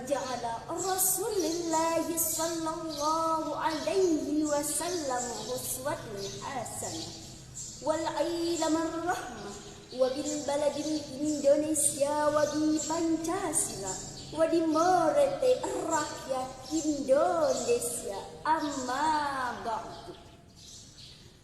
ja'ala Rasulillah sallallahu alaihi wasallam uswatun hasanah wal ilman rahmah wa bil baladil Indonesia wa bi Pancasila wa di merete rakyat Indonesia. Amma ba'du.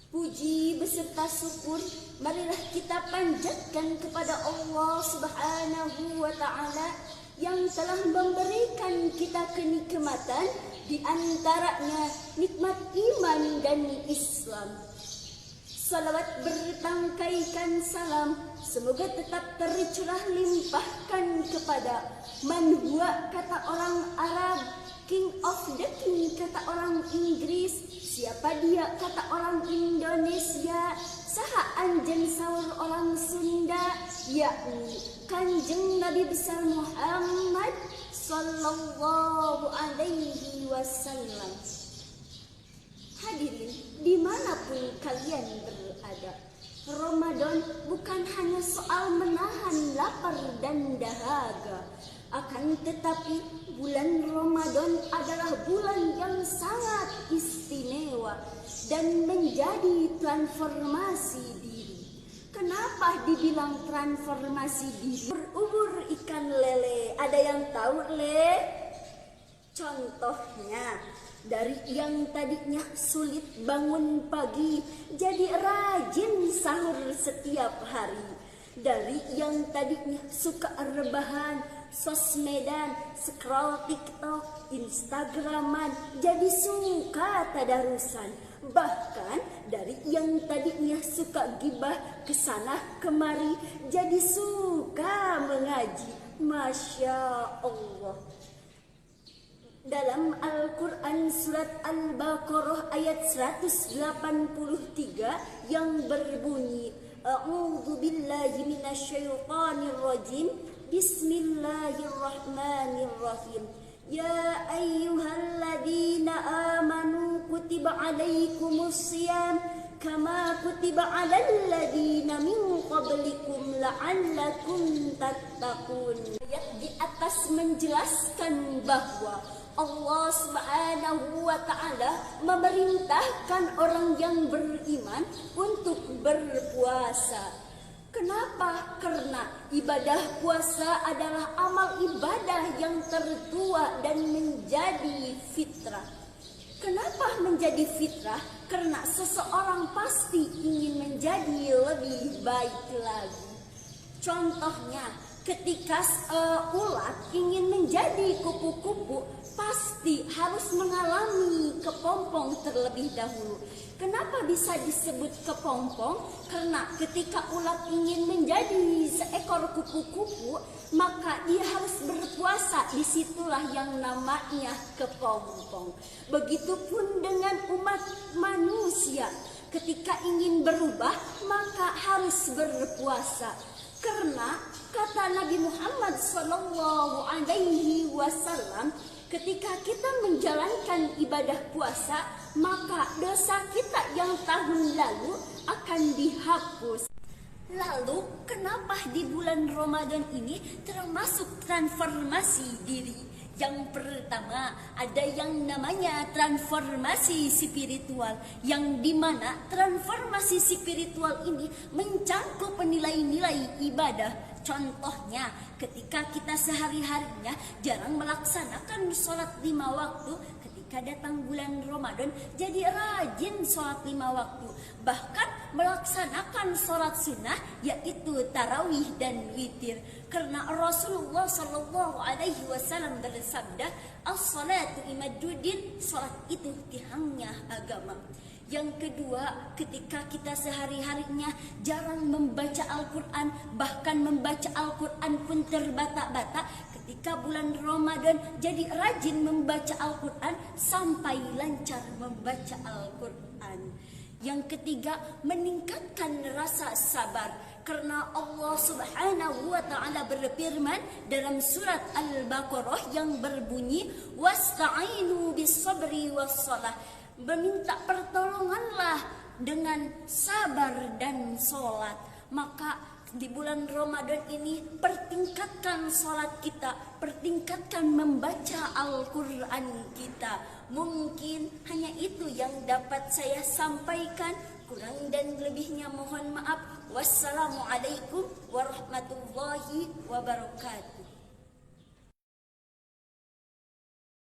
Puji beserta syukur marilah kita panjatkan kepada Allah Subhanahu wa ta'ala yang telah memberikan kita kenikmatan, di antaranya nikmat iman dan Islam. Salawat bertangkaikan salam semoga tetap tercurah limpahkan kepada man huwa kata orang Arab, King of the King kata orang Inggris, siapa dia kata orang Indonesia, saha anjen saur orang Sunda, yakni Kanjeng Nabi besar Muhammad sallallahu alaihi wasallam. Hadirin dimanapun kalian berada, Ramadan bukan hanya soal menahan lapar dan dahaga, akan tetapi bulan Ramadan adalah bulan yang sangat istimewa dan menjadi transformasi diri. Kenapa dibilang transformasi diri? Berubur ikan lele, ada yang tahu le? Contohnya, dari yang tadinya sulit bangun pagi jadi rajin sahur setiap hari. Dari yang tadinya suka rebahan, sosmedan, scroll TikTok, Instagraman, jadi suka tadarusan. Bahkan dari yang tadinya suka gibah kesana kemari jadi suka mengaji. Masya Allah. Dalam Al-Quran surat Al-Baqarah ayat 183 yang berbunyi, A'udzu billahi minasyaitonir rajim. Bismillahirrahmanirrahim. Ya ayyuhalladzina amanu kutiba alaikumusiyam kama kutiba alal ladzina min qablikum la'allakum tattaqun. Ayat di atas menjelaskan bahwa Allah Subhanahu wa ta'ala memerintahkan orang yang beriman untuk berpuasa. Kenapa? Karena ibadah puasa adalah amal ibadah yang tertua dan menjadi fitrah. Kenapa menjadi fitrah? Karena seseorang pasti ingin menjadi lebih baik lagi. Contohnya, ketika ulat ingin menjadi kupu-kupu, pasti harus mengalami kepompong terlebih dahulu. Kenapa bisa disebut kepompong? Karena ketika ulat ingin menjadi seekor kupu-kupu, maka dia harus berpuasa. Disitulah yang namanya kepompong. Begitupun dengan umat manusia, ketika ingin berubah, maka harus berpuasa. Karena kata Nabi Muhammad sallallahu alaihi wasallam, ketika kita menjalankan ibadah puasa, maka dosa kita yang tahun lalu akan dihapus. Lalu, kenapa di bulan Ramadan ini termasuk transformasi diri? Yang pertama, ada yang namanya transformasi spiritual, yang dimana transformasi spiritual ini mencakup nilai-nilai ibadah. Contohnya, ketika kita sehari-harinya jarang melaksanakan sholat 5 waktu, ketika datang bulan Ramadan jadi rajin sholat 5 waktu. Bahkan melaksanakan sholat sunnah, yaitu tarawih dan witir. Karena Rasulullah Shallallahu Alaihi Wasallam bersabda, as-salatu imaduddin, sholat itu tiangnya agama. Yang kedua, ketika kita sehari-harinya jarang membaca Al-Quran, bahkan membaca Al-Quran pun terbata-bata, ketika bulan Ramadan jadi rajin membaca Al-Quran sampai lancar membaca Al-Quran. Yang ketiga, meningkatkan rasa sabar, karena Allah Subhanahu wa ta'ala berfirman dalam surat Al-Baqarah yang berbunyi, wasta'inu bis-sabri was-salah, meminta pertolonganlah dengan sabar dan sholat. Maka di bulan Ramadan ini pertingkatkan sholat kita, pertingkatkan membaca Al-Quran kita. Mungkin hanya itu yang dapat saya sampaikan. Kurang dan lebihnya mohon maaf. Wassalamualaikum warahmatullahi wabarakatuh.